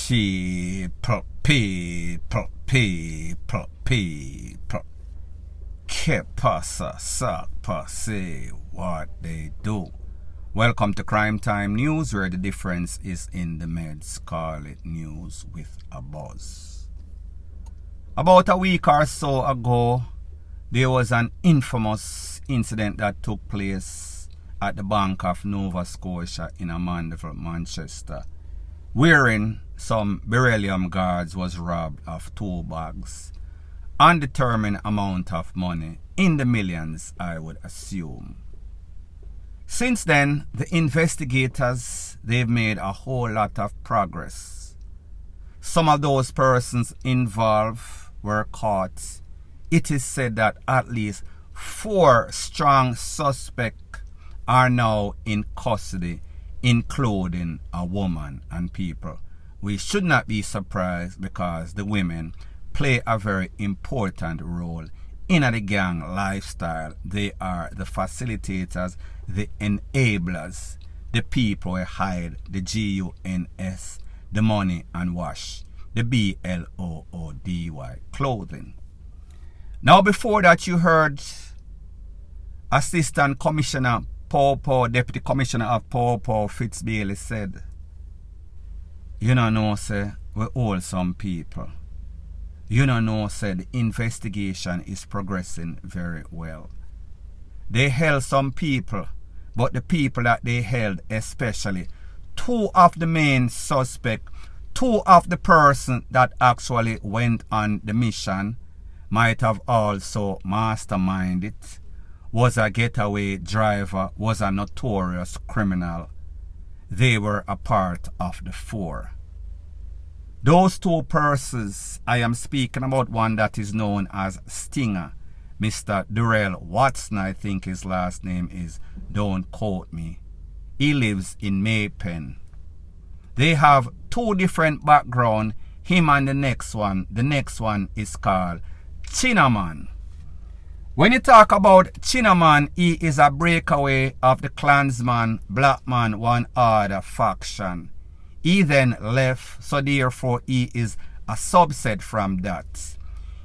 People. Que pasa, sapa, say what they do. Welcome to Crime Time News, where the difference is in the meds. Call it news with a buzz. About a week or so ago, there was an infamous incident that took place at the Bank of Nova Scotia in Mandeville, Manchester, wherein some beryllium guards was robbed of 2 bags, undetermined amount of money, in the millions, I would assume. Since then, the investigators, they've made a whole lot of progress. Some of those persons involved were caught. It is said that at least 4 strong suspects are now in custody, including a woman. And people, we should not be surprised, because the women play a very important role in the gang lifestyle. They are the facilitators, the enablers, the people who hide the GUNS, the money and wash, the BLOODY clothing. Now, before that, you heard Assistant Commissioner Deputy Commissioner of Paw Fitzbailey said, you know, say, we all some people. You know, say, the investigation is progressing very well. They held some people, but the people that they held, especially 2 of the main suspects, 2 of the persons that actually went on the mission, might have also masterminded it, was a getaway driver, was a notorious criminal. They were a part of the 4. Those 2 persons, I am speaking about one that is known as Stinger, Mr. Durrell Watson, I think his last name is, don't quote me. He lives in Maypen. They have 2 different backgrounds, him and the next one. The next one is called Chinaman. When you talk about Chinaman, he is a breakaway of the Klansman, Black Man, One Order faction. He then left, so therefore he is a subset from that.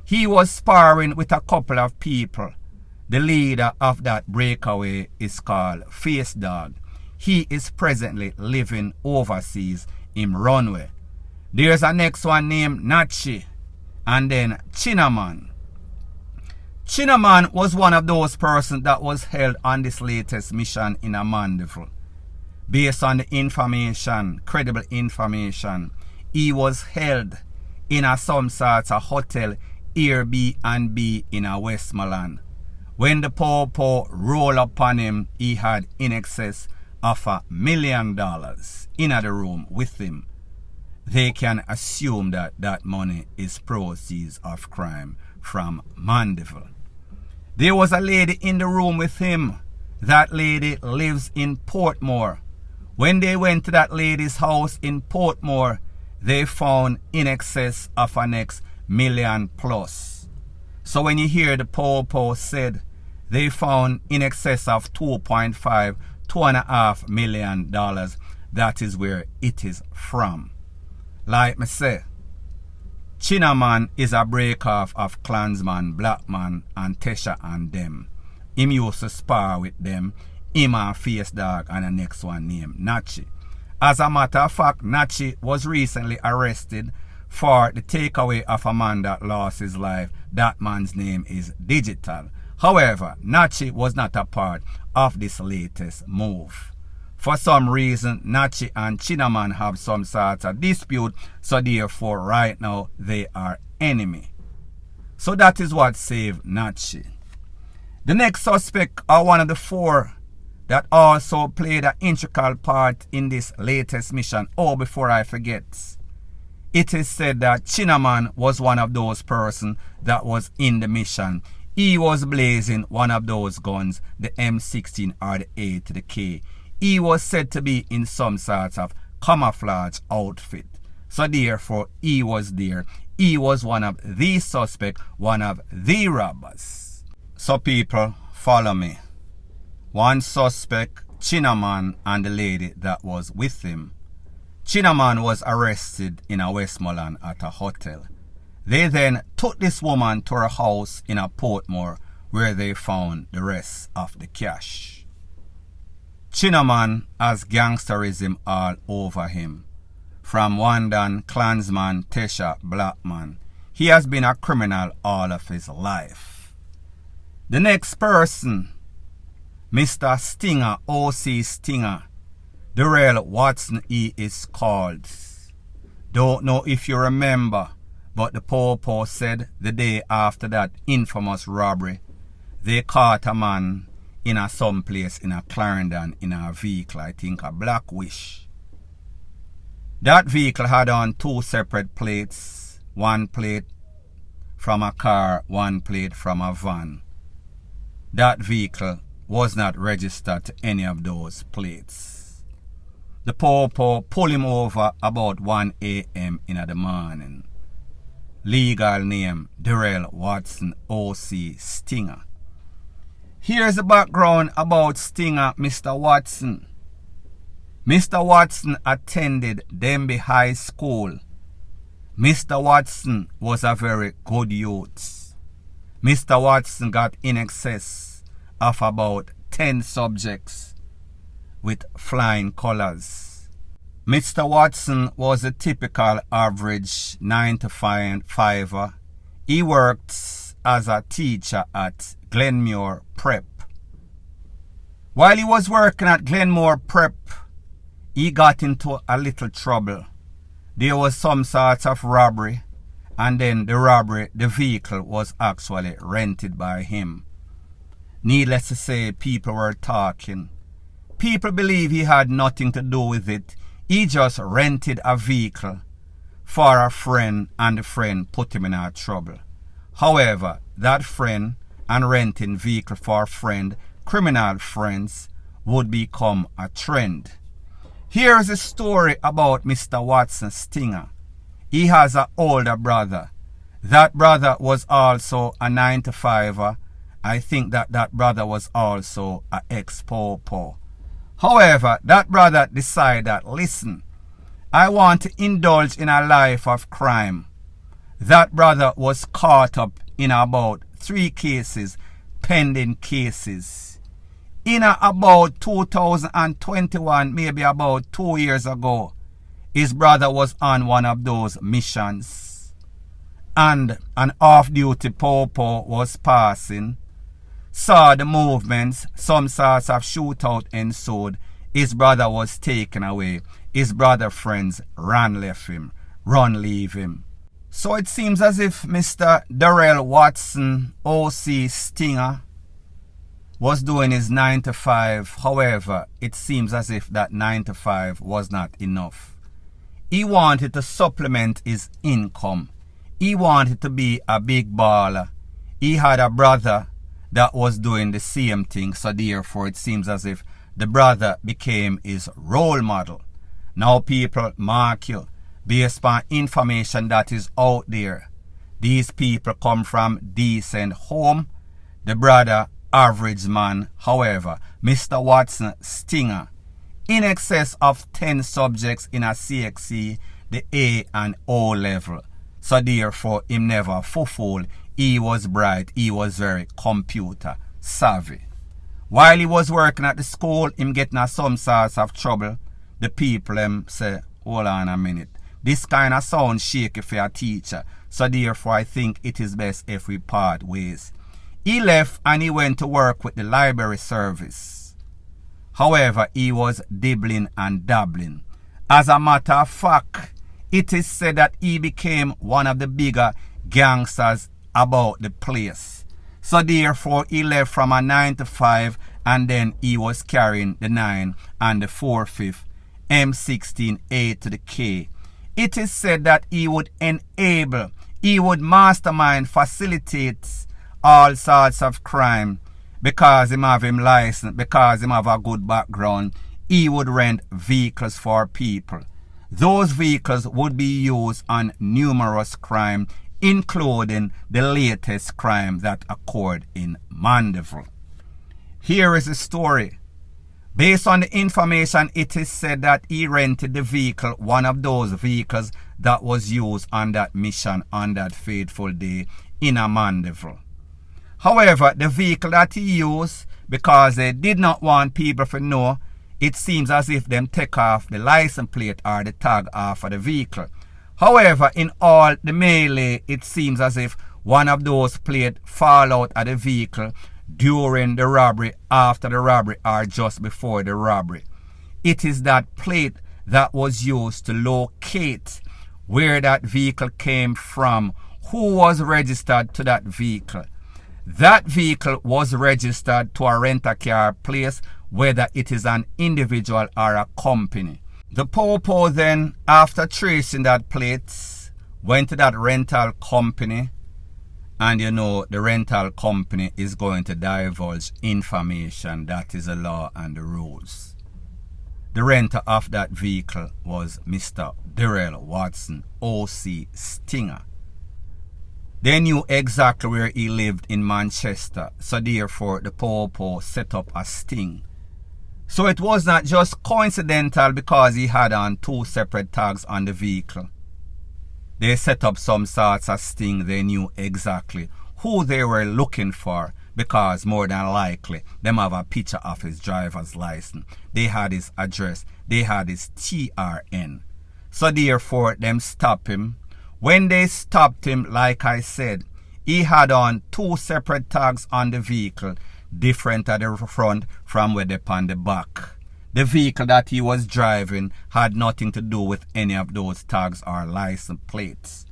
He was sparring with a couple of people. The leader of that breakaway is called Face Dog. He is presently living overseas in Runway. There's a next one named Nachi, and then Chinaman. Chinaman was one of those persons that was held on this latest mission in Mandeville. Based on the information, credible information, he was held in some sort of hotel Airbnb in Westmoreland. When the Popo rolled upon him, he had in excess of $1 million in the room with him. They can assume that that money is proceeds of crime from Mandeville. There was a lady in the room with him. That lady lives in Portmore. When they went to that lady's house in Portmore, they found in excess of an $1 million plus. So when you hear the Popo said they found in excess of $2.5 million, that is where it is from. Like me say, Chinaman is a break-off of Klansman, Black Man, and Tesha and them. Him used to spar with them, him and Face Dog, and the next one named Nachi. As a matter of fact, Nachi was recently arrested for the takeaway of a man that lost his life. That man's name is Digital. However, Nachi was not a part of this latest move. For some reason, Nachi and Chinaman have some sort of dispute, so therefore right now they are enemy. So that is what saved Nachi. The next suspect are one of the 4 that also played an integral part in this latest mission. Oh, before I forget, it is said that Chinaman was one of those persons that was in the mission. He was blazing one of those guns, the M16 or the H00TA. He was said to be in some sort of camouflage outfit. So therefore, he was there. He was one of the suspects, one of the robbers. So people, follow me. One suspect, Chinaman, and the lady that was with him. Chinaman was arrested in a Westmoreland at a hotel. They then took this woman to her house in a Portmore where they found the rest of the cash. Chinaman has gangsterism all over him. From Wandan, Klansman, Tesha, Blackman, he has been a criminal all of his life. The next person, Mr. Stinger, O.C. Stinger, Beryl Watson he is called. Don't know if you remember, but the Popo said the day after that infamous robbery, they caught a man in a someplace in a Clarendon in a vehicle, I think a Black Wish. That vehicle had on two separate plates, one plate from a car, one plate from a van. That vehicle was not registered to any of those plates. The Popo pulled him over about 1 a.m. in the morning. Legal name, Beryl Watson O.C. Stinger. Here's the background about Stinger, Mr. Watson. Mr. Watson attended Denby High School. Mr. Watson was a very good youth. Mr. Watson got in excess of about 10 subjects with flying colors. Mr. Watson was a typical average 9-to-5er. He worked as a teacher at Glenmore Prep. While he was working at Glenmore Prep, he got into a little trouble. There was some sorts of robbery, and then the vehicle was actually rented by him. Needless to say, people were talking. People believe he had nothing to do with it. He just rented a vehicle for a friend, and the friend put him in our trouble. However, that friend and renting vehicle for a friend, criminal friends, would become a trend. Here's a story about Mr. Watson Stinger. He has an older brother. That brother was also a 9-to-5er. I think that brother was also an ex-Popo. However, that brother decided that, listen, I want to indulge in a life of crime. That brother was caught up in about 3 cases, pending cases. In about 2021, maybe about 2 years ago, his brother was on one of those missions. And an off-duty Popo was passing, saw the movements, some sorts of shootout ensued. His brother was taken away. His brother friends run leave him. So it seems as if Mr. Beryl Watson O.C. Stinger was doing his 9-to-5. However, it seems as if that 9-to-5 was not enough. He wanted to supplement his income. He wanted to be a big baller. He had a brother that was doing the same thing, so therefore it seems as if the brother became his role model. Now people, mark you, based on information that is out there, these people come from decent home. The brother, average man. However, Mr. Watson Stinger, in excess of 10 subjects in a CXC, the A and O level. So therefore, him never fool. He was bright. He was very computer savvy. While he was working at the school, him getting some sorts of trouble. The people say, hold on a minute. This kind of sound shaky for a teacher. So therefore, I think it is best if we part ways. He left and he went to work with the library service. However, he was dibbling and dabbling. As a matter of fact, it is said that he became one of the bigger gangsters about the place. So therefore, he left from a 9-to-5 and then he was carrying the 9 and the 4/5 M16A to the K. It is said that he would enable, he would mastermind, facilitate all sorts of crime because him have him license, because him have a good background. He would rent vehicles for people. Those vehicles would be used on numerous crime, including the latest crime that occurred in Mandeville. Here is a story. Based on the information, it is said that he rented the vehicle, one of those vehicles that was used on that mission on that fateful day in a Mandeville. However, the vehicle that he used, because they did not want people to know, it seems as if them take off the license plate or the tag off of the vehicle. However, in all the melee, it seems as if one of those plates fall out of the vehicle during the robbery, after the robbery, or just before the robbery. It is that plate that was used to locate where that vehicle came from, who was registered to that vehicle. That vehicle was registered to a rent-a-car place, whether it is an individual or a company. The Popo then, after tracing that plate, went to that rental company, and you know the rental company is going to divulge information. That is the law and the rules. The renter of that vehicle was Mr. Daryl Watson, O.C. Stinger. They knew exactly where he lived in Manchester, so therefore the Popo set up a sting. So it was not just coincidental because he had on 2 separate tags on the vehicle. They set up some sorts of sting. They knew exactly who they were looking for, because more than likely them have a picture of his driver's license. They had his address. They had his TRN. So therefore them stop him. When they stopped him, like I said, he had on 2 separate tags on the vehicle, different at the front from where they on the back. The vehicle that he was driving had nothing to do with any of those tags or license plates.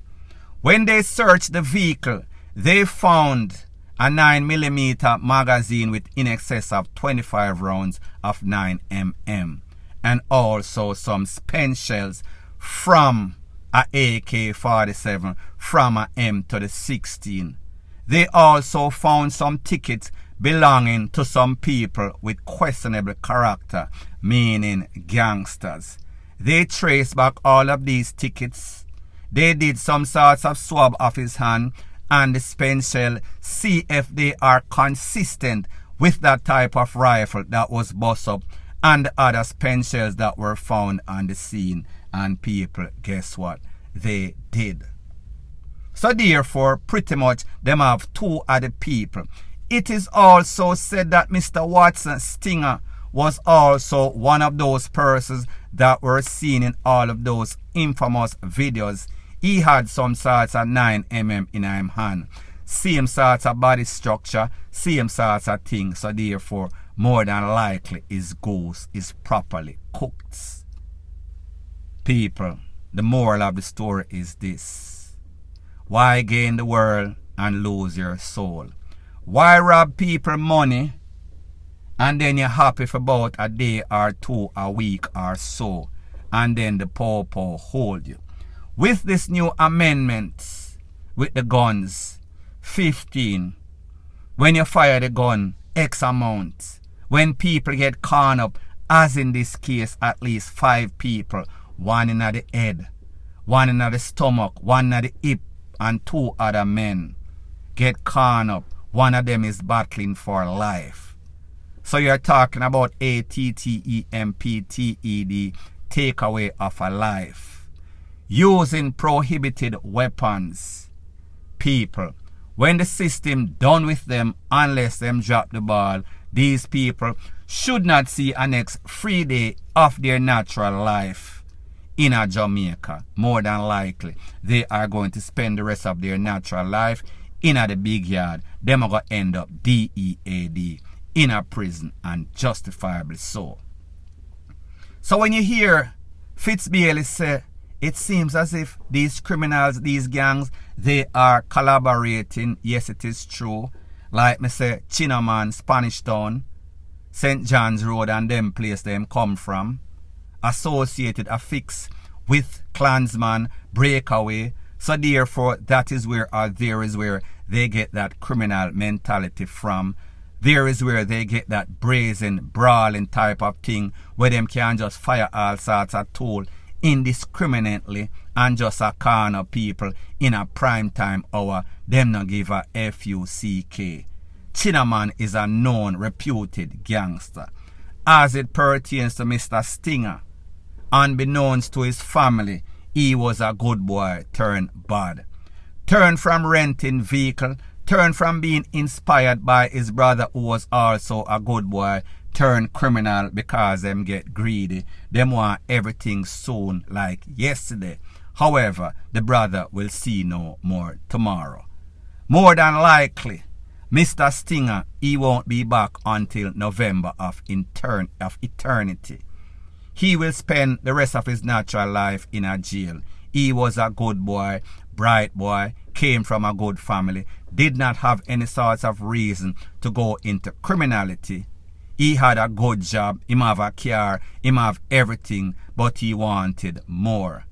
When they searched the vehicle, they found a 9mm magazine with in excess of 25 rounds of 9mm, and also some spent shells from a AK-47 from a M-16. They also found some tickets belonging to some people with questionable character, meaning gangsters. They traced back all of these tickets. They did some sorts of swab of his hand and the spent shell, see if they are consistent with that type of rifle that was bust up and the other spent shells that were found on the scene. And people, guess what? They did. So therefore, pretty much, them have 2 other people. It is also said that Mr. Watson Stinger was also one of those persons that were seen in all of those infamous videos. He had some sorts of 9mm in his hand. Same sorts of body structure, same sorts of things. So therefore, more than likely, his ghost is properly cooked. People, the moral of the story is this: why gain the world and lose your soul? Why rob people money and then you're happy for about a day or 2, a week or so, and then the Popo hold you? With this new amendment with the guns, 15, when you fire the gun, X amount. When people get caught up, as in this case, at least 5 people, 1 in the head, 1 in the stomach, 1 in the hip, and 2 other men get caught up. One of them is battling for life. So you're talking about ATTEMPTED, takeaway of a life. Using prohibited weapons. People, when the system done with them, unless them drop the ball, these people should not see a next free day of their natural life in a Jamaica. More than likely, they are going to spend the rest of their natural life in a the big yard. Them are going to end up DEAD in a prison, and justifiably so. So when you hear Fitzbailey say, it seems as if these criminals, these gangs, they are collaborating. Yes, it is true. Like me say, Chinaman, Spanish Town, St. John's Road, and them place them come from, associated affix with Klansman, breakaway. So therefore, that is where, or there is where they get that criminal mentality from. There is where they get that brazen, brawling type of thing, where them can just fire all sorts of tool indiscriminately and just a corner people in a prime time hour. Them not give a FUCK. Chinaman is a known, reputed gangster. as it pertains to Mr. Stinger. Unbeknownst to his family, he was a good boy turned bad. Turned from renting vehicle, turned from being inspired by his brother who was also a good boy, turned criminal because them get greedy. Them want everything soon like yesterday. However, the brother will see no more tomorrow. More than likely, Mr. Stinger, he won't be back until November of eternity. He will spend the rest of his natural life in a jail. He was a good boy, bright boy, came from a good family, did not have any sorts of reason to go into criminality. He had a good job, him have a car, him have everything, but he wanted more.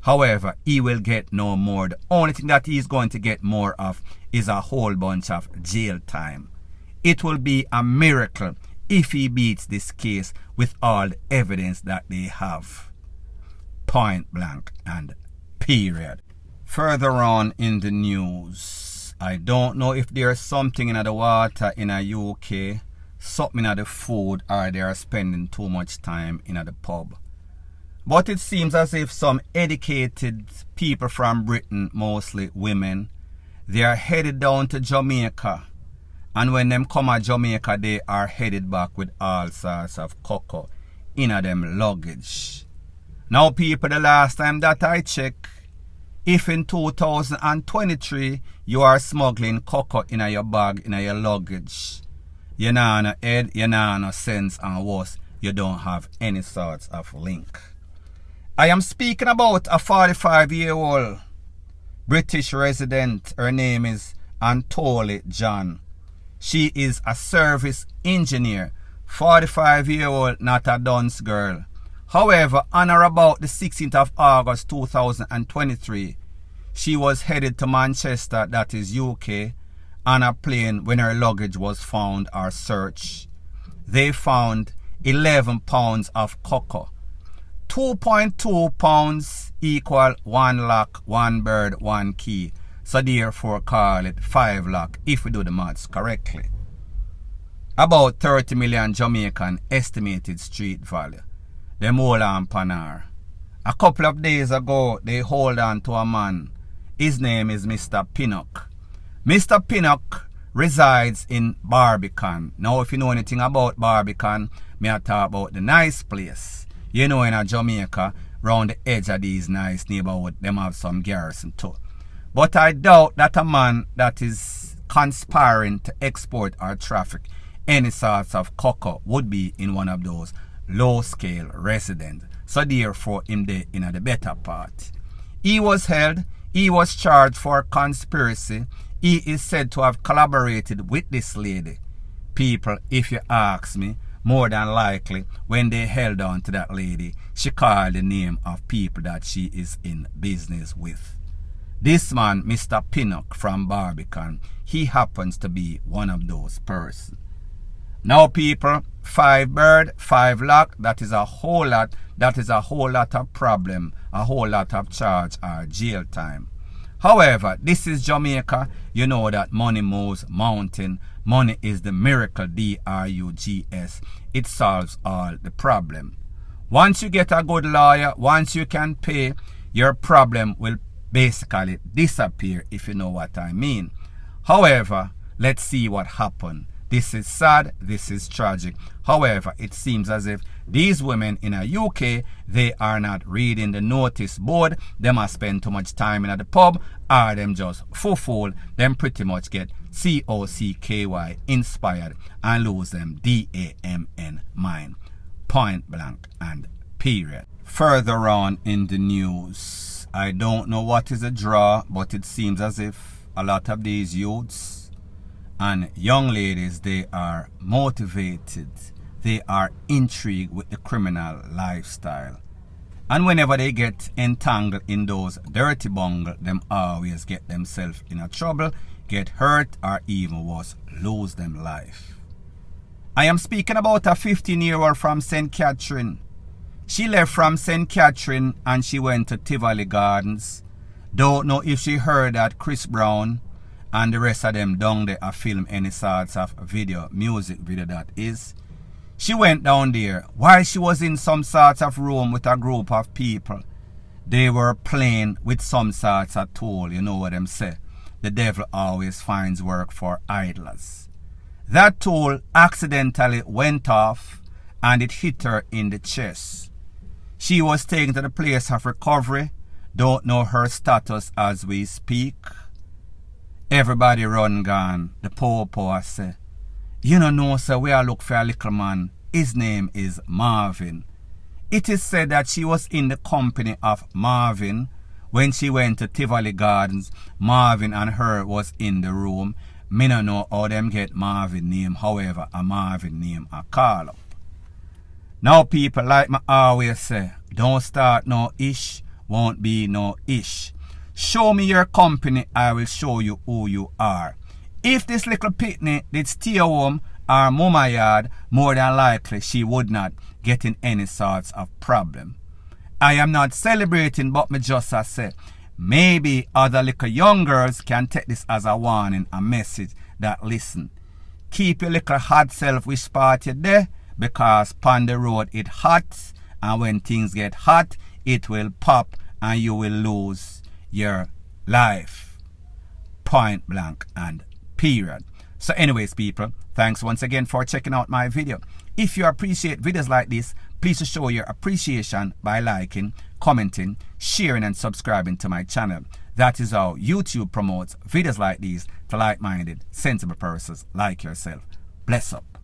However, he will get no more. The only thing that he's going to get more of is a whole bunch of jail time. It will be a miracle if he beats this case with all the evidence that they have. Point blank and period. Further on in the news, I don't know if there's something in the water in the UK, something in the food, or they are spending too much time in the pub. But it seems as if some educated people from Britain, mostly women, they are headed down to Jamaica. And when them come to Jamaica, they are headed back with all sorts of cocoa in them luggage. Now people, the last time that I checked, if in 2023 you are smuggling cocoa in your bag, in your luggage, you know no head, you know no sense, and worse, you don't have any sorts of link. I am speaking about a 45-year-old British resident. Her name is N0T0R John. She is a service engineer, 45-year-old, not a dunce girl. However, on or about the 16th of August 2023, she was headed to Manchester, that is UK, on a plane when her luggage was found or searched. They found 11 pounds of cocoa. 2.2 pounds equal 1 lakh, 1 bird, 1 key. So therefore call it 5 lakh if we do the maths correctly. About 30 million Jamaican estimated street value. Them hold on panar. A couple of days ago, they hold on to a man. His name is Mr. Pinnock. Mr. Pinnock resides in Barbican. Now, if you know anything about Barbican, me I talk about the nice place. You know, in a Jamaica, round the edge of these nice neighborhoods, them have some garrison too. But I doubt that a man that is conspiring to export or traffic any sorts of cocoa would be in one of those low-scale residents. So therefore, him there in the better part. He was held. He was charged for conspiracy. He is said to have collaborated with this lady. People, if you ask me, more than likely, when they held on to that lady, she called the name of people that she is in business with. This man, Mr. Pinnock from Barbican, he happens to be one of those persons. Now people, 5 bird, 5 lakh, that is a whole lot. That is a whole lot of problem, a whole lot of charge or jail time. However, this is Jamaica. You know that money moves mountain. Money is the miracle, D-R-U-G-S. It solves all the problem. Once you get a good lawyer, once you can pay, your problem will basically disappear, if you know what I mean. However, let's see what happened. This is sad, this is tragic. However, it seems as if these women in the UK, they are not reading the notice board. They must spend too much time in the pub, or them just fool. Them pretty much get COCKY inspired and lose them DAMN mind. Point blank and period. Further on in the news, I don't know what is a draw, but it seems as if a lot of these youths and young ladies, they are motivated. They are intrigued with the criminal lifestyle. And whenever they get entangled in those dirty bungle, them always get themselves in a trouble, get hurt, or even worse, lose them life. I am speaking about a 15-year-old from St. Catherine. She left from St. Catherine and she went to Tivoli Gardens. Don't know if she heard that Chris Brown and the rest of them down there a film any sorts of video, music video that is. She went down there while she was in some sort of room with a group of people. They were playing with some sorts of tool. You know what them say. The devil always finds work for idlers. That tool accidentally went off and it hit her in the chest. She was taken to the place of recovery. Don't know her status as we speak. Everybody run gone. The poor say, you know, sir, we are look for a little man. His name is Marvin. It is said that she was in the company of Marvin when she went to Tivoli Gardens. Marvin and her was in the room. Me no know how them get Marvin name. However, a Marvin name a call up. Now people, like me always say, don't start no ish, won't be no ish. Show me your company, I will show you who you are. If this little pitney did stay home or mama yard, more than likely she would not get in any sorts of problem. I am not celebrating, but me just say, maybe other little young girls can take this as a warning, a message that listen. Keep your little hot self wish party there, because pon the road it hot, and when things get hot, it will pop and you will lose your life. Point blank and period. So anyways people, thanks once again for checking out my video. If you appreciate videos like this, please show your appreciation by liking, commenting, sharing and subscribing to my channel. That is how YouTube promotes videos like these to like-minded, sensible persons like yourself. Bless up.